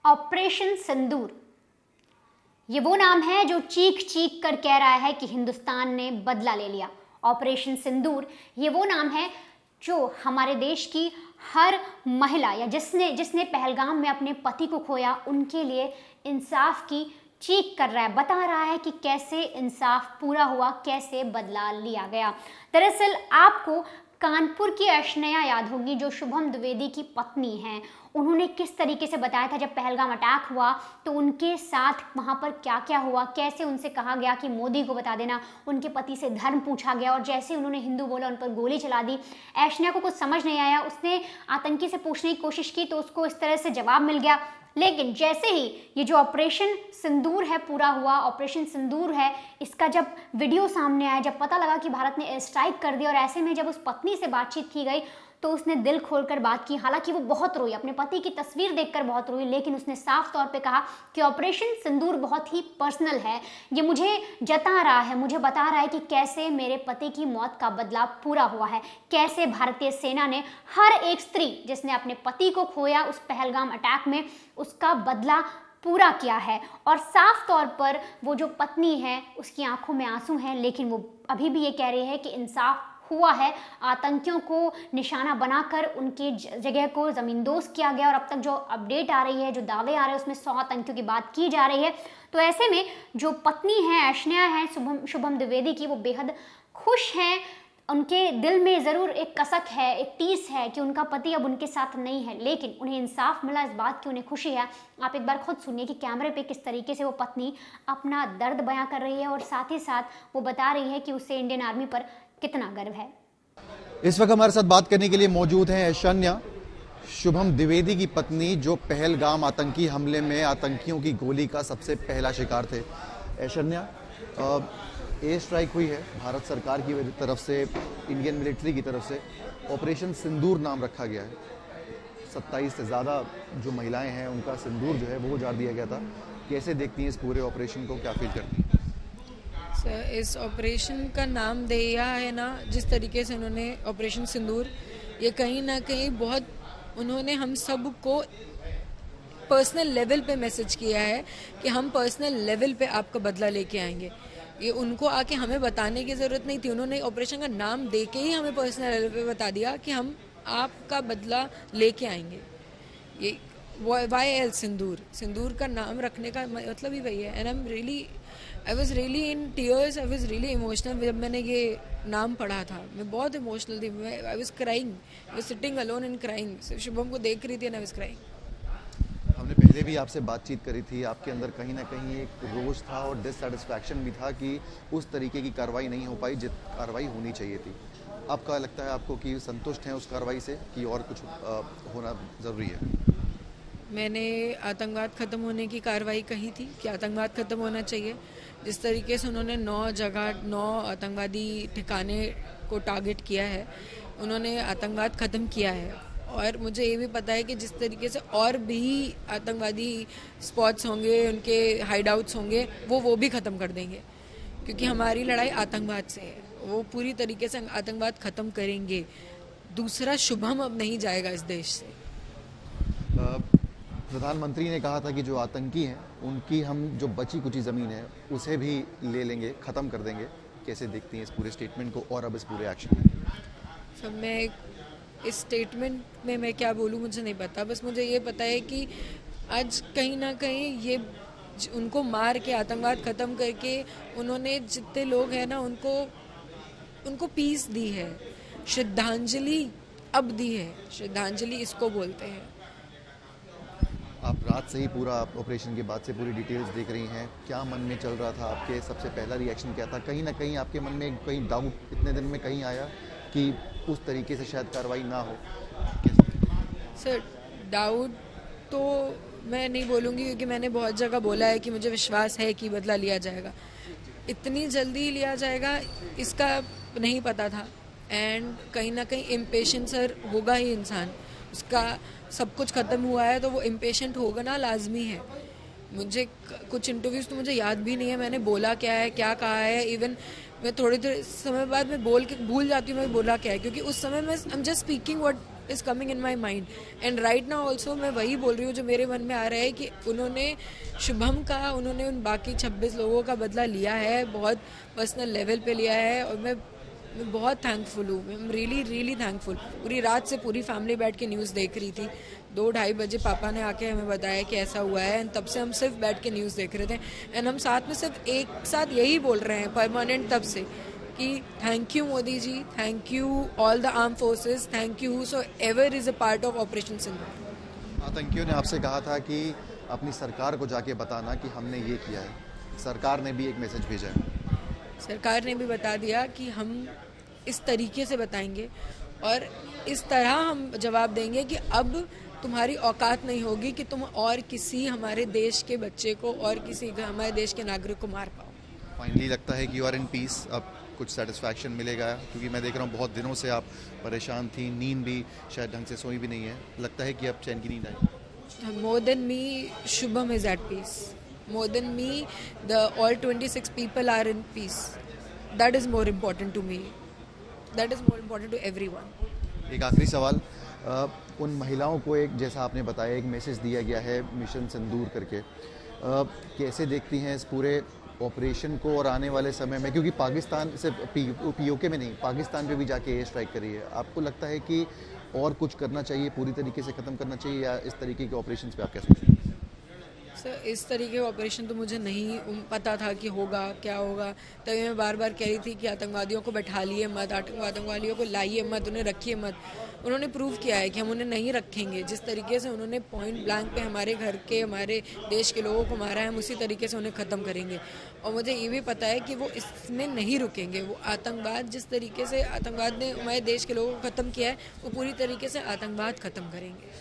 Operation सिंदूर, ये वो नाम है जो चीख चीख कर कह रहा है कि हिंदुस्तान ने बदला ले लिया। ऑपरेशन सिंदूर ये वो नाम है जो हमारे देश की हर महिला या जिसने जिसने पहलगाम में अपने पति को खोया उनके लिए इंसाफ की चीख कर रहा है, बता रहा है कि कैसे इंसाफ पूरा हुआ, कैसे बदला लिया गया। दरअसल आपको कानपुर की अर्शनया याद होगी जो शुभम द्विवेदी की पत्नी हैं। उन्होंने किस तरीके से बताया था जब पहलगाम अटैक हुआ तो उनके साथ वहाँ पर क्या क्या हुआ, कैसे उनसे कहा गया कि मोदी को बता देना, उनके पति से धर्म पूछा गया और जैसे उन्होंने हिंदू बोला उन पर गोली चला दी। अर्शनया को कुछ समझ नहीं आया, उसने आतंकी से पूछने की कोशिश की तो उसको इस तरह से जवाब मिल गया। लेकिन जैसे ही ये जो ऑपरेशन सिंदूर है पूरा हुआ, ऑपरेशन सिंदूर है इसका जब वीडियो सामने आया, जब पता लगा कि भारत ने एयर स्ट्राइक कर दी और ऐसे में जब उस पत्नी से बातचीत की गई तो उसने दिल खोलकर बात की। हालांकि वो बहुत रोई, अपने पति की तस्वीर देखकर बहुत रोई, लेकिन उसने साफ तौर पे कहा कि ऑपरेशन सिंदूर बहुत ही पर्सनल है, ये मुझे जता रहा है, मुझे बता रहा है कि कैसे मेरे पति की मौत का बदला पूरा हुआ है, कैसे भारतीय सेना ने हर एक स्त्री जिसने अपने पति को खोया उस पहलगाम अटैक में उसका बदला पूरा किया है। और साफ तौर पर वो जो पत्नी है उसकी आंखों में आंसू हैं, लेकिन वो अभी भी ये कह रही है कि इंसाफ हुआ है, आतंकियों को निशाना बनाकर उनकी जगह को ज़मींदोज़ किया गया। और अब तक जो अपडेट आ रही है, जो दावे आ रहे हैं उसमें 100 आतंकियों की बात की जा रही है। तो ऐसे में जो पत्नी है अर्शनया है शुभम द्विवेदी की, वो बेहद खुश हैं। उनके दिल में ज़रूर एक कसक है, एक टीस है कि उनका पति अब उनके साथ नहीं है, लेकिन उन्हें इंसाफ मिला, इस बात की उन्हें खुशी है। आप एक बार खुद सुनिए कि कैमरे पे किस तरीके से वो पत्नी अपना दर्द बयां कर रही है और साथ ही साथ वो बता रही है कि उसे इंडियन आर्मी पर कितना गर्व है। इस वक्त हमारे साथ बात करने के लिए मौजूद हैं अर्शनया, शुभम द्विवेदी की पत्नी, जो पहलगाम आतंकी हमले में आतंकियों की गोली का सबसे पहला शिकार थे। अर्शनया, एयर स्ट्राइक हुई है भारत सरकार की तरफ से, इंडियन मिलिट्री की तरफ से, ऑपरेशन सिंदूर नाम रखा गया है। 27 से ज़्यादा जो महिलाएं हैं उनका सिंदूर जो है वो उजाड़ दिया गया था। कैसे देखती हैं इस पूरे ऑपरेशन को, क्या फील करती हैं? इस ऑपरेशन का नाम दिया है ना जिस तरीके से उन्होंने ऑपरेशन सिंदूर, ये कहीं ना कहीं बहुत उन्होंने हम सब को पर्सनल लेवल पे मैसेज किया है कि हम पर्सनल लेवल पे आपका बदला लेके आएंगे। ये उनको आके हमें बताने की ज़रूरत नहीं थी, उन्होंने ऑपरेशन का नाम दे के ही हमें पर्सनल लेवल पे बता दिया कि हम आपका बदला लेके आएंगे। ये YL सिंदूर का नाम रखने का मतलब ही वही है। And I was really in tears, I was really emotional जब मैंने ये नाम पढ़ा था। मैं बहुत इमोशनल थी, I was crying, I was sitting alone and crying. Shubham को देख रही थी एंड आई वॉज क्राइंग। हमने पहले भी आपसे बातचीत करी थी, आपके अंदर कहीं ना कहीं एक रोष था और डिससेटिस्फैक्शन भी था कि उस तरीके की कार्रवाई नहीं हो पाई जित कार्रवाई होनी चाहिए थी। अब क्या लगता है आपको कि संतुष्ट हैं उस कार्रवाई से कि और कुछ होना ज़रूरी है? मैंने आतंकवाद ख़त्म होने की कार्रवाई कही थी कि आतंकवाद ख़त्म होना चाहिए। जिस तरीके से उन्होंने 9 आतंकवादी ठिकाने को टारगेट किया है, उन्होंने आतंकवाद ख़त्म किया है। और मुझे ये भी पता है कि जिस तरीके से और भी आतंकवादी स्पॉट्स होंगे, उनके हाइडआउट्स होंगे, वो भी ख़त्म कर देंगे, क्योंकि हमारी लड़ाई आतंकवाद से है। वो पूरी तरीके से आतंकवाद ख़त्म करेंगे। दूसरा शुभम अब नहीं जाएगा इस देश से। प्रधानमंत्री ने कहा था कि जो आतंकी हैं उनकी हम जो बची कुची ज़मीन है उसे भी ले लेंगे, ख़त्म कर देंगे। कैसे देखती हैं इस पूरे स्टेटमेंट को और अब इस पूरे एक्शन में? सब मैं इस स्टेटमेंट में मैं क्या बोलूँ मुझे नहीं पता, बस मुझे ये पता है कि आज कहीं ना कहीं ये उनको मार के आतंकवाद ख़त्म करके उन्होंने जितने लोग हैं ना उनको पीस दी है, श्रद्धांजलि अब दी है। श्रद्धांजलि इसको बोलते हैं। आप रात से ही पूरा ऑपरेशन के बाद से पूरी डिटेल्स देख रही हैं, क्या मन में चल रहा था आपके? सबसे पहला रिएक्शन क्या था? कहीं ना कहीं आपके मन में कहीं डाउट इतने दिन में कहीं आया कि उस तरीके से शायद कार्रवाई ना हो? सर, डाउट तो मैं नहीं बोलूँगी, क्योंकि मैंने बहुत जगह बोला है कि मुझे विश्वास है कि बदला लिया जाएगा। इतनी जल्दी लिया जाएगा इसका नहीं पता था। एंड कहीं ना कहीं इम्पेशेंट सर होगा ही इंसान, उसका सब कुछ ख़त्म हुआ है तो वो इम्पेशेंट होगा ना, लाजमी है। मुझे कुछ इंटरव्यूज़ तो मुझे याद भी नहीं है मैंने बोला क्या है, क्या कहा है। इवन मैं थोड़ी देर समय बाद मैं बोल के भूल जाती हूँ मैं बोला क्या है, क्योंकि उस समय मैं I am just speaking what is coming in my mind and right now also मैं वही बोल रही हूँ जो मेरे मन में आ रहा है कि उन्होंने शुभम का, उन्होंने उन बाकी 26 लोगों का बदला लिया है, बहुत पर्सनल लेवल पे लिया है और मैं बहुत थैंकफुल हूँ। I am really really thankful. पूरी रात से पूरी फैमिली बैठ के न्यूज़ देख रही थी। 2-2:30 बजे पापा ने आके हमें बताया कि ऐसा हुआ है एंड तब से हम सिर्फ बैठ के न्यूज़ देख रहे थे एंड हम साथ में सिर्फ एक साथ यही बोल रहे हैं परमानेंट तब से कि thank you Modi ji, thank you all the arm forces, thank you so ever is a part of operation Sindoor. आतंकियों ने आपसे कहा था कि अपनी सरकार को जाके बताना कि हमने ये किया है। सरकार ने भी एक मैसेज भेजा है। सरकार ने भी बता दिया कि हम इस तरीके से बताएंगे और इस तरह हम जवाब देंगे कि अब तुम्हारी औकात नहीं होगी कि तुम और किसी हमारे देश के बच्चे को और किसी हमारे देश के नागरिक को मार पाओ। फाइनली लगता है कि यू आर इन पीस, अब कुछ सेटिस्फैक्शन मिलेगा? क्योंकि मैं देख रहा हूँ बहुत दिनों से आप परेशान थी, नींद भी शायद ढंग से सोई भी नहीं है। लगता है कि अब चैन की नींद आई? More than me, Shubham is at peace. More than me, all 26 people are in peace. That is more important to me. That is more important to everyone. एक आखिरी सवाल, उन महिलाओं को एक, जैसा आपने बताया, एक मैसेज दिया गया है मिशन सिंदूर करके, कैसे देखती हैं इस पूरे ऑपरेशन को और आने वाले समय में? क्योंकि पाकिस्तान सिर्फ पीओके में नहीं, पाकिस्तान पे भी जाके एयर स्ट्राइक करी है। आपको लगता है कि और कुछ करना चाहिए, पूरी तरीके से ख़त्म करना चाहिए, या इस तरीके के ऑपरेशंस पे आप क्या सोचते हैं? सर इस तरीके का ऑपरेशन तो मुझे नहीं पता था कि होगा क्या होगा, तभी मैं बार बार कह रही थी कि आतंकवादियों को बैठा लिए मत, आतंकवादियों को लाइए मत, उन्हें रखिए मत। उन्होंने प्रूव किया है कि हम उन्हें नहीं रखेंगे। जिस तरीके से उन्होंने पॉइंट ब्लैंक पे हमारे घर के, हमारे देश के लोगों को मारा है, हम उसी तरीके से उन्हें ख़त्म करेंगे। और मुझे ये भी पता है कि वो इसमें नहीं रुकेंगे। वो आतंकवाद, जिस तरीके से आतंकवाद ने हमारे देश के लोगों को ख़त्म किया है, वो पूरी तरीके से आतंकवाद ख़त्म करेंगे।